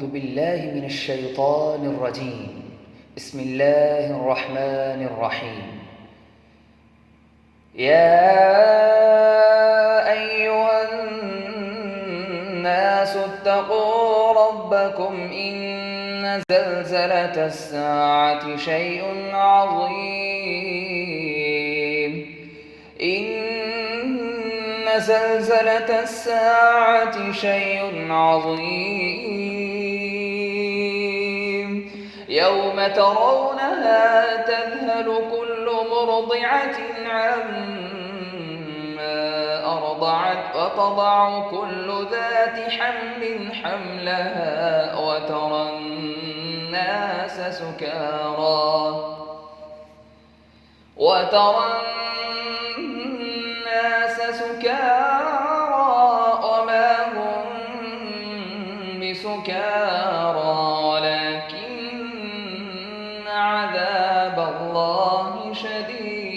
أعوذ بالله من الشيطان الرجيم. بسم الله الرحمن الرحيم. يا أيها الناس اتقوا ربكم إن زلزلة الساعة شيء عظيم. إن زلزلة الساعة شيء عظيم يوم ترونها تذهل كل مرضعة عما أرضعت وتضع كل ذات حمل حملها وترى الناس سكارى وما هم بسكارى ولكن عذاب الله شديد.